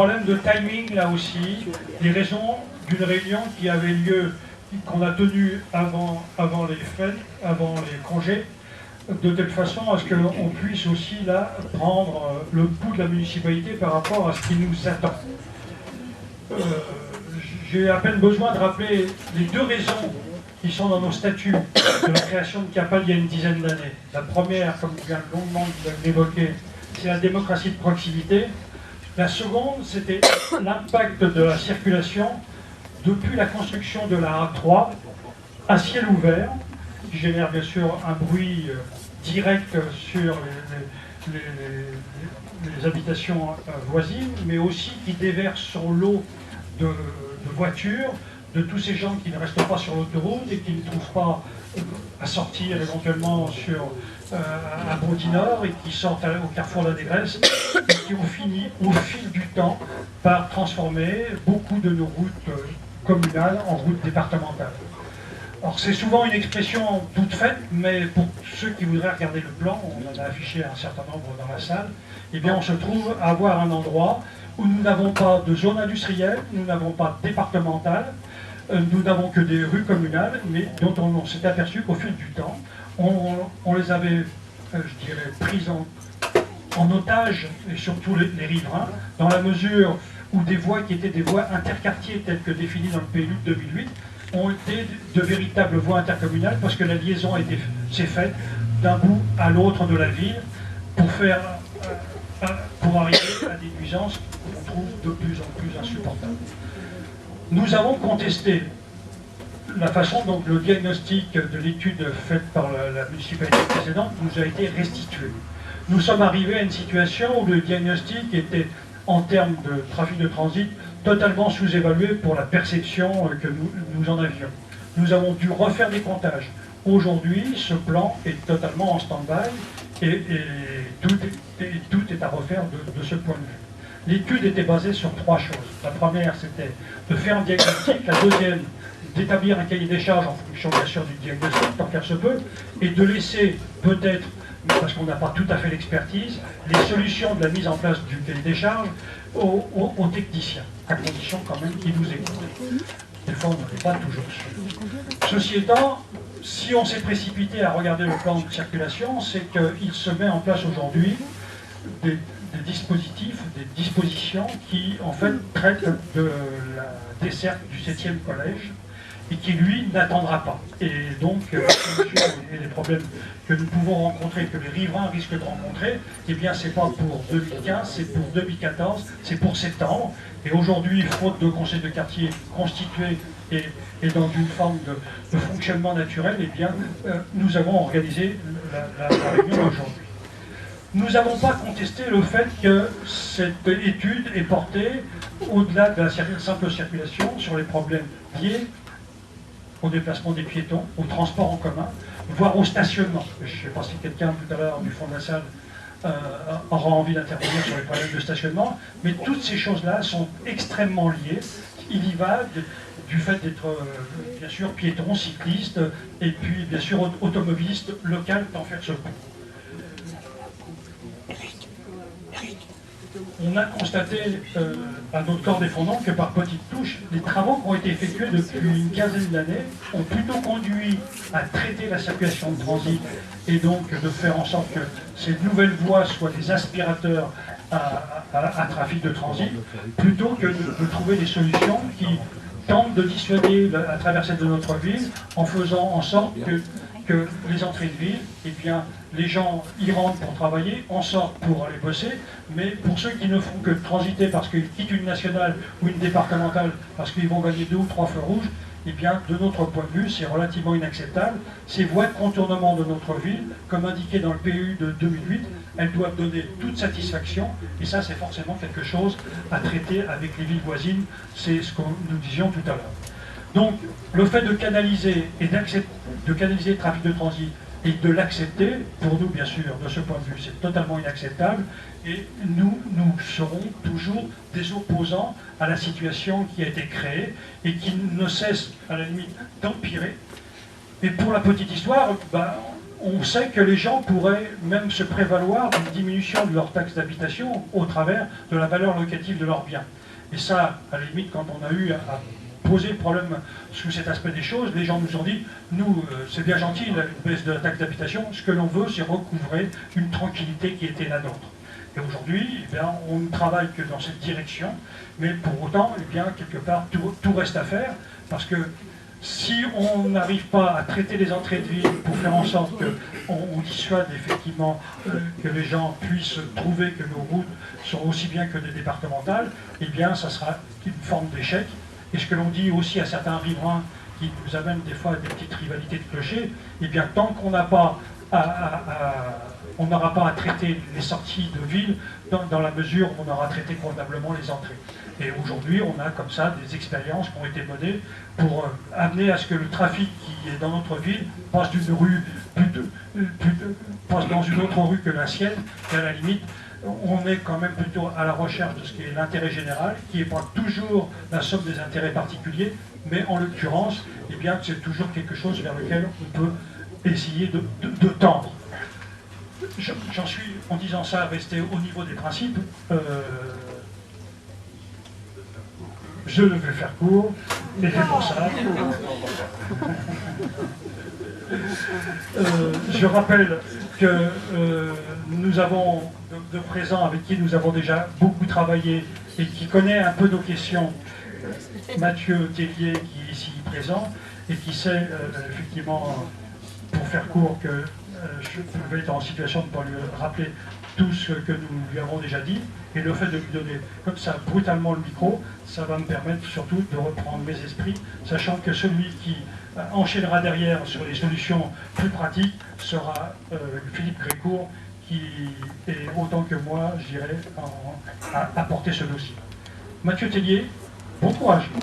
Problème de timing là aussi, les raisons d'une réunion qui avait lieu, qu'on a tenue avant les fêtes, avant les congés, de telle façon à ce qu'on puisse aussi là prendre le pouls de la municipalité par rapport à ce qui nous attend. J'ai à peine besoin de rappeler les deux raisons qui sont dans nos statuts de la création de CAPAL il y a une dizaine d'années. La première, comme vous vient longuement de l'évoquer, c'est la démocratie de proximité. La seconde, c'était l'impact de la circulation depuis la construction de la A3 à ciel ouvert, qui génère bien sûr un bruit direct sur les habitations voisines, mais aussi qui déverse son lot de voitures, de tous ces gens qui ne restent pas sur l'autoroute et qui ne trouvent pas à sortir éventuellement à Brondy-Nord et qui sortent au carrefour de la Négresse et qui ont fini au fil du temps par transformer beaucoup de nos routes communales en routes départementales. Alors c'est souvent une expression toute faite, mais pour ceux qui voudraient regarder le plan, on en a affiché un certain nombre dans la salle, eh bien on se trouve à avoir un endroit où nous n'avons pas de zone industrielle, nous n'avons pas de départementale, nous n'avons que des rues communales, mais dont on s'est aperçu qu'au fil du temps, on les avait, je dirais, prises en otage, et surtout les riverains, dans la mesure où des voies qui étaient des voies interquartiers telles que définies dans le PLU de 2008 ont été de véritables voies intercommunales parce que la liaison s'est faite d'un bout à l'autre de la ville pour arriver à des nuisances qu'on trouve de plus en plus insupportables. Nous avons contesté la façon dont le diagnostic de l'étude faite par la municipalité précédente nous a été restitué. Nous sommes arrivés à une situation où le diagnostic était, en termes de trafic de transit, totalement sous-évalué pour la perception que nous en avions. Nous avons dû refaire des comptages. Aujourd'hui, ce plan est totalement en stand-by et tout est à refaire de ce point de vue. L'étude était basée sur trois choses. La première, c'était de faire un diagnostic. La deuxième, d'établir un cahier des charges en fonction, bien sûr, du diagnostic, tant qu'elle se peut, et de laisser peut-être, parce qu'on n'a pas tout à fait l'expertise, les solutions de la mise en place du cahier des charges aux techniciens, à condition quand même qu'ils nous écoutent. Des fois, on n'en est pas toujours sûr. Ceci étant, si on s'est précipité à regarder le plan de circulation, c'est qu'il se met en place aujourd'hui des dispositifs, des dispositions qui, en fait, traitent de la desserte du 7e collège et qui, lui, n'attendra pas. Et donc, les problèmes que nous pouvons rencontrer, que les riverains risquent de rencontrer, eh bien, c'est pas pour 2015, c'est pour 2014, c'est pour septembre. Et aujourd'hui, faute de conseil de quartier constitué et dans une forme de fonctionnement naturel, eh bien, nous avons organisé la réunion aujourd'hui. Nous n'avons pas contesté le fait que cette étude est portée au-delà de la simple circulation sur les problèmes liés au déplacement des piétons, au transport en commun, voire au stationnement. Je ne sais pas si quelqu'un tout à l'heure du fond de la salle aura envie d'intervenir sur les problèmes de stationnement, mais toutes ces choses-là sont extrêmement liées. Il y va du fait d'être bien sûr piéton, cycliste, et puis bien sûr automobiliste local d'en faire ce coup. On a constaté à notre corps défendant que par petites touches, les travaux qui ont été effectués depuis une quinzaine d'années ont plutôt conduit à traiter la circulation de transit et donc de faire en sorte que ces nouvelles voies soient des aspirateurs à trafic de transit, plutôt que de trouver des solutions qui tentent de dissuader la traversée de notre ville en faisant en sorte que les entrées de ville, eh bien, les gens y rentrent pour travailler, en sortent pour aller bosser, mais pour ceux qui ne font que transiter parce qu'ils quittent une nationale ou une départementale parce qu'ils vont gagner 2 ou 3 feux rouges, eh bien, de notre point de vue, c'est relativement inacceptable. Ces voies de contournement de notre ville, comme indiqué dans le PU de 2008, elles doivent donner toute satisfaction, et ça, c'est forcément quelque chose à traiter avec les villes voisines, c'est ce que nous disions tout à l'heure. Donc, le fait de canaliser le trafic de transit et de l'accepter, pour nous, bien sûr, de ce point de vue, c'est totalement inacceptable. Et nous serons toujours des opposants à la situation qui a été créée et qui ne cesse, à la limite, d'empirer. Et pour la petite histoire, on sait que les gens pourraient même se prévaloir d'une diminution de leur taxe d'habitation au travers de la valeur locative de leurs biens. Et ça, à la limite, quand on a eu à poser le problème sous cet aspect des choses, les gens nous ont dit, nous, c'est bien gentil la baisse de la taxe d'habitation, ce que l'on veut, c'est recouvrer une tranquillité qui était la nôtre. Et aujourd'hui, eh bien, on ne travaille que dans cette direction, mais pour autant, eh bien, quelque part, tout reste à faire, parce que si on n'arrive pas à traiter les entrées de ville pour faire en sorte qu'on dissuade effectivement que les gens puissent trouver que nos routes sont aussi bien que des départementales, eh bien, ça sera une forme d'échec. Et ce que l'on dit aussi à certains riverains qui nous amènent des fois à des petites rivalités de clochers, eh bien, tant qu'on n'a pas on n'aura pas à traiter les sorties de ville dans la mesure où on aura traité convenablement les entrées. Et aujourd'hui, on a comme ça des expériences qui ont été menées pour amener à ce que le trafic qui est dans notre ville passe d'une rue, passe dans une autre rue que la sienne, et à la limite, on est quand même plutôt à la recherche de ce qui est l'intérêt général, qui n'est pas toujours la somme des intérêts particuliers, mais en l'occurrence, eh bien, c'est toujours quelque chose vers lequel on peut essayer de tendre. J'en suis, en disant ça, resté au niveau des principes. Je vais faire court, et c'est pour ça. Je rappelle que nous avons de présents avec qui nous avons déjà beaucoup travaillé et qui connaît un peu nos questions, Mathieu Tellier qui est ici présent et qui sait effectivement, pour faire court, que je pouvais être en situation de ne pas lui rappeler tout ce que nous lui avons déjà dit, et le fait de lui donner comme ça brutalement le micro, ça va me permettre surtout de reprendre mes esprits, sachant que celui qui enchaînera derrière sur les solutions plus pratiques sera Philippe Grécourt, qui est autant que moi, je dirais, à porter ce dossier. Mathieu Tellier, bon courage.